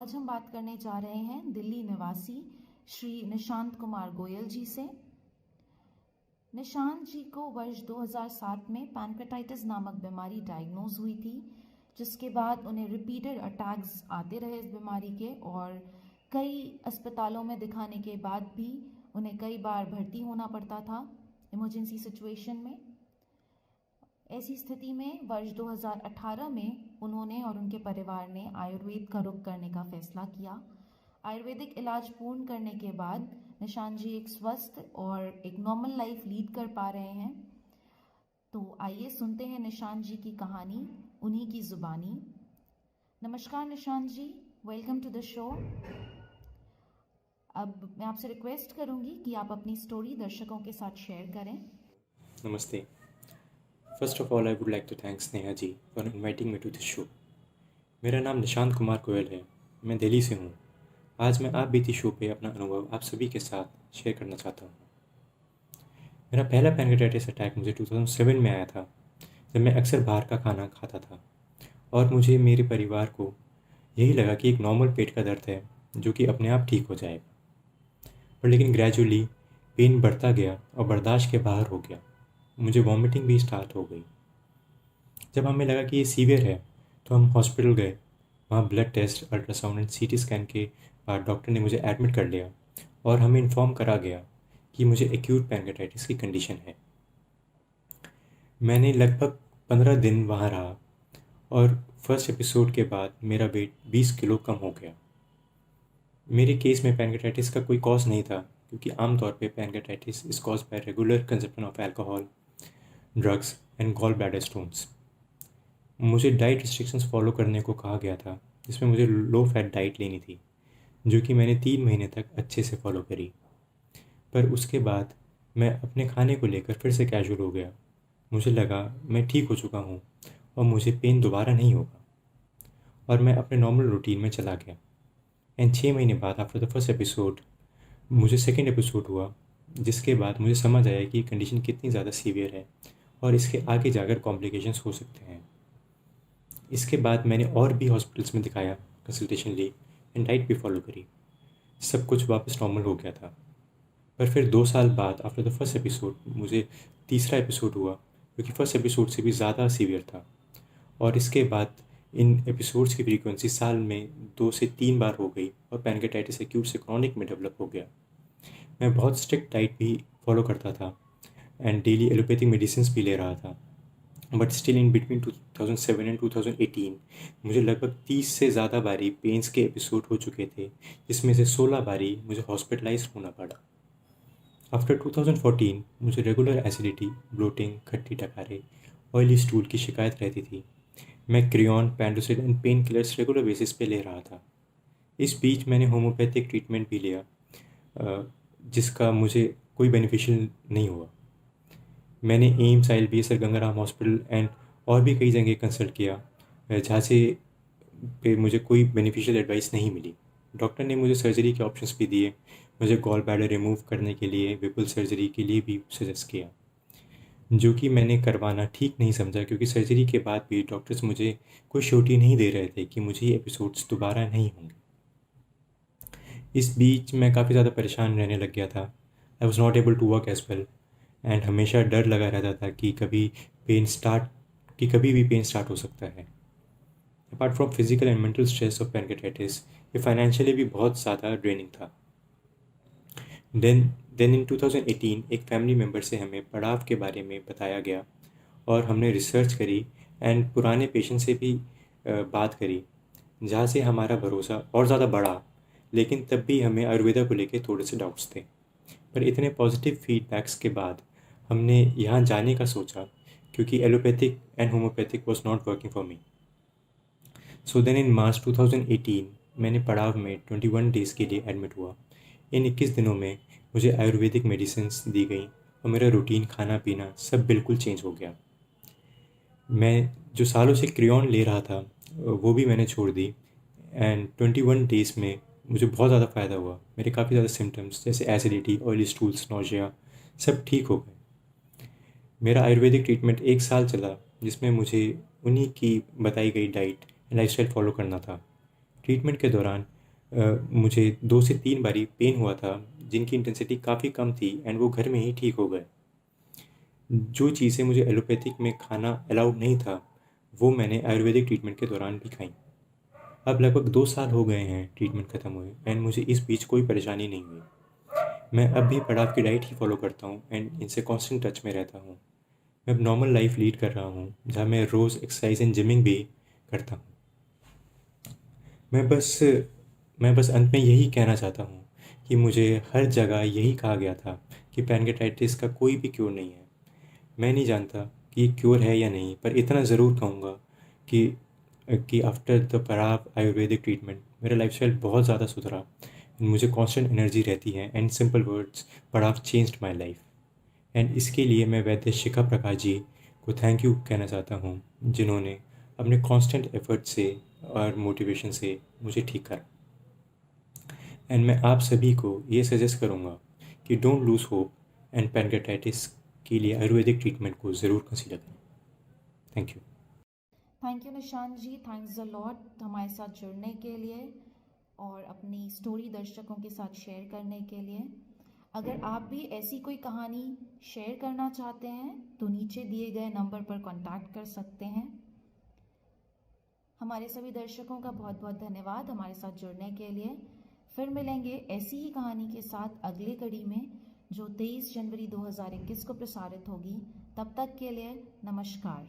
आज हम बात करने जा रहे हैं दिल्ली निवासी श्री निशांत कुमार गोयल जी से। निशांत जी को वर्ष 2007 में पैनक्रेटाइटिस नामक बीमारी डायग्नोज हुई थी, जिसके बाद उन्हें रिपीटेड अटैक्स आते रहे इस बीमारी के और कई अस्पतालों में दिखाने के बाद भी उन्हें कई बार भर्ती होना पड़ता था इमरजेंसी सिचुएशन में। ऐसी स्थिति में वर्ष 2018 में उन्होंने और उनके परिवार ने आयुर्वेद का रुख करने का फैसला किया। आयुर्वेदिक इलाज पूर्ण करने के बाद निशांत जी एक स्वस्थ और एक नॉर्मल लाइफ लीड कर पा रहे हैं। तो आइए सुनते हैं निशांत जी की कहानी उन्हीं की ज़ुबानी। नमस्कार निशांत जी, वेलकम टू द शो। अब मैं आपसे रिक्वेस्ट करूंगी कि आप अपनी स्टोरी दर्शकों के साथ शेयर करें। Namaste. First of all, I would like to thank Sneha ji for inviting me to this show. मेरा नाम निशांत कुमार गोयल है। मैं दिल्ली से हूँ। आज मैं आप बीती शो पे अपना अनुभव आप सभी के साथ शेयर करना चाहता हूँ। मेरा पहला पैनक्रेटाइटिस अटैक मुझे 2007 में आया था, जब मैं अक्सर बाहर का खाना खाता था और मुझे मेरे परिवार को यही लगा कि एक नॉर्मल पेट का दर्द है जो कि अपने आप ठीक हो जाएगा। पर लेकिन ग्रेजुअली पेन बढ़ता गया और बर्दाश्त के बाहर हो गया। मुझे वॉमिटिंग भी स्टार्ट हो गई। जब हमें लगा कि ये सीवियर है तो हम हॉस्पिटल गए। वहाँ blood test, ultrasound and CT scan के बाद डॉक्टर ने मुझे एडमिट कर लिया और हमें इन्फॉर्म करा गया कि मुझे एक्यूट पैनक्रेटाइटिस की कंडीशन है। मैंने लगभग 15 दिन वहाँ रहा और फर्स्ट एपिसोड के बाद मेरा वेट 20 किलो कम हो गया। मेरे केस में पैनक्रेटाइटिस का कोई कॉज नहीं था, क्योंकि आमतौर पे pancreatitis is cause by regular consumption of alcohol, drugs and gall bladder stones. मुझे डाइट रिस्ट्रिक्शंस फॉलो करने को कहा गया था, जिसमें मुझे लो फैट डाइट लेनी थी, जो कि मैंने 3 महीने तक अच्छे से फॉलो करी। पर उसके बाद मैं अपने खाने को लेकर फिर से कैजुअल हो गया। मुझे लगा मैं ठीक हो चुका हूँ और मुझे पेन दोबारा नहीं होगा, और मैं अपने नॉर्मल रूटीन में चला गया। एंड 6 महीने बाद आफ्टर द फर्स्ट एपिसोड मुझे सेकेंड एपिसोड हुआ, जिसके बाद मुझे समझ आया कि कंडीशन कितनी ज़्यादा सीवियर है और इसके आगे जाकर कॉम्प्लिकेशंस हो सकते हैं। इसके बाद मैंने और भी हॉस्पिटल्स में दिखाया, कंसल्टेशन ली एंड डाइट भी फॉलो करी। सब कुछ वापस नॉर्मल हो गया था। पर फिर 2 साल बाद आफ्टर द फर्स्ट एपिसोड मुझे तीसरा एपिसोड हुआ, जो कि फर्स्ट एपिसोड से भी ज़्यादा सीवियर था। और इसके बाद इन एपिसोड्स की फ्रीक्वेंसी साल में 2 से 3 बार हो गई और पैनक्रेटाइटिस एक्यूट से क्रॉनिक में डेवलप हो गया। मैं बहुत स्ट्रिक्ट डाइट भी फॉलो करता था एंड डेली एलोपैथिक मेडिसिन भी ले रहा था। But still in between 2007 and 2018 मुझे लगभग 30 से ज़्यादा बारी पेन्स के एपिसोड हो चुके थे, जिसमें से 16 बारी मुझे हॉस्पिटलाइज होना पड़ा। आफ्टर 2014 मुझे रेगुलर एसिडिटी, ब्लोटिंग, खट्टी डकारे, ऑयली स्टूल की शिकायत रहती थी। मैं क्रियॉन, पैंडोसिल and painkillers regular basis पे ले रहा था। इस बीच मैंने होम्योपैथिक ट्रीटमेंट भी लिया, जिसका मुझे कोई बेनिफिशियल नहीं हुआ। मैंने AIIMS, ILBS, Gangaram hospital and और भी कई जगह कंसल्ट किया, जहाँ से पे मुझे कोई बेनिफिशियल एडवाइस नहीं मिली। डॉक्टर ने मुझे सर्जरी के ऑप्शंस भी दिए। मुझे गॉल ब्लैडर रिमूव करने के लिए विपुल सर्जरी के लिए भी सजेस्ट किया, जो कि मैंने करवाना ठीक नहीं समझा, क्योंकि सर्जरी के बाद भी डॉक्टर्स मुझे कोई श्योरिटी नहीं दे रहे थे कि मुझे ये एपिसोड्स दोबारा नहीं होंगे। इस बीच मैं काफ़ी ज़्यादा परेशान रहने लग गया था। I was not able to work as well and हमेशा डर लगा रहता था कि कभी भी पेन स्टार्ट हो सकता है। Apart from physical and mental stress of pancreatitis, ये फाइनेंशियली भी बहुत ज़्यादा ड्रेनिंग था। देन इन 2018 एक फैमिली मेम्बर से हमें पड़ाव के बारे में बताया गया और हमने रिसर्च करी एंड पुराने पेशेंट से भी बात करी, जहाँ से हमारा भरोसा और ज़्यादा बढ़ा। लेकिन तब भी हमें आयुर्वेदा को लेके थोड़े से डाउट्स थे। पर इतने पॉजिटिव फीडबैक्स के बाद हमने यहाँ जाने का सोचा, क्योंकि allopathic and homeopathic was not working for me. So then in March 2018 मैंने पड़ाव में 21 डेज़ के लिए एडमिट हुआ। इन 21 दिनों में मुझे आयुर्वेदिक मेडिसिन्स दी गई और मेरा रूटीन, खाना पीना सब बिल्कुल चेंज हो गया। मैं जो सालों से क्रियॉन ले रहा था वो भी मैंने छोड़ दी एंड 21 डेज़ में मुझे बहुत ज़्यादा फ़ायदा हुआ। मेरे काफ़ी ज़्यादा सिम्टम्स जैसे एसिडिटी, ऑयली स्टूल्स, नोजिया सब ठीक हो गए। मेरा आयुर्वेदिक ट्रीटमेंट 1 साल चला, जिसमें मुझे उन्हीं की बताई गई डाइट एंड लाइफस्टाइल फॉलो करना था। ट्रीटमेंट के दौरान मुझे 2 से 3 बारी पेन हुआ था, जिनकी इंटेंसिटी काफ़ी कम थी एंड वो घर में ही ठीक हो गए। जो चीज़ें मुझे एलोपैथिक में खाना अलाउड नहीं था, वो मैंने आयुर्वेदिक ट्रीटमेंट के दौरान भी खाई। अब लगभग 2 साल हो गए हैं ट्रीटमेंट ख़त्म हुए एंड मुझे इस बीच कोई परेशानी नहीं हुई। मैं अब भी पड़ाव की डाइट ही फॉलो करता हूँ एंड इनसे कांस्टेंट टच में रहता हूँ। मैं अब नॉर्मल लाइफ लीड कर रहा हूँ, जहाँ मैं रोज़ एक्सरसाइज एंड जिमिंग भी करता हूँ। मैं बस मैं बस अंत में यही कहना चाहता हूँ कि मुझे हर जगह यही कहा गया था कि पैनक्रेटाइटिस का कोई भी क्योर नहीं है। मैं नहीं जानता कि ये क्योर है या नहीं, पर इतना ज़रूर कहूँगा कि after the Parag Ayurvedic treatment मेरा लाइफस्टाइल बहुत ज़्यादा सुधरा। मुझे कांस्टेंट एनर्जी रहती है and simple words, Parag changed my life. And इसके लिए मैं वैद्य शिखा प्रकाश जी को थैंक यू कहना चाहता हूँ, जिन्होंने अपने कांस्टेंट एफर्ट से और मोटिवेशन से मुझे ठीक करा। एंड मैं आप सभी को ये सजेस्ट करूँगा कि don't lose hope and pancreatitis के लिए आयुर्वेदिक ट्रीटमेंट को ज़रूर कंसीडर करें। Thank you. Thank you Nishant ji, thanks a lot हमारे साथ जुड़ने के लिए और अपनी स्टोरी दर्शकों के साथ शेयर करने के लिए। अगर आप भी ऐसी कोई कहानी शेयर करना चाहते हैं तो नीचे दिए गए नंबर पर कांटेक्ट कर सकते हैं। हमारे सभी दर्शकों का बहुत बहुत धन्यवाद हमारे साथ जुड़ने के लिए। फिर मिलेंगे ऐसी ही कहानी के साथ अगली कड़ी में, जो 23 जनवरी 2021 को प्रसारित होगी। तब तक के लिए नमस्कार।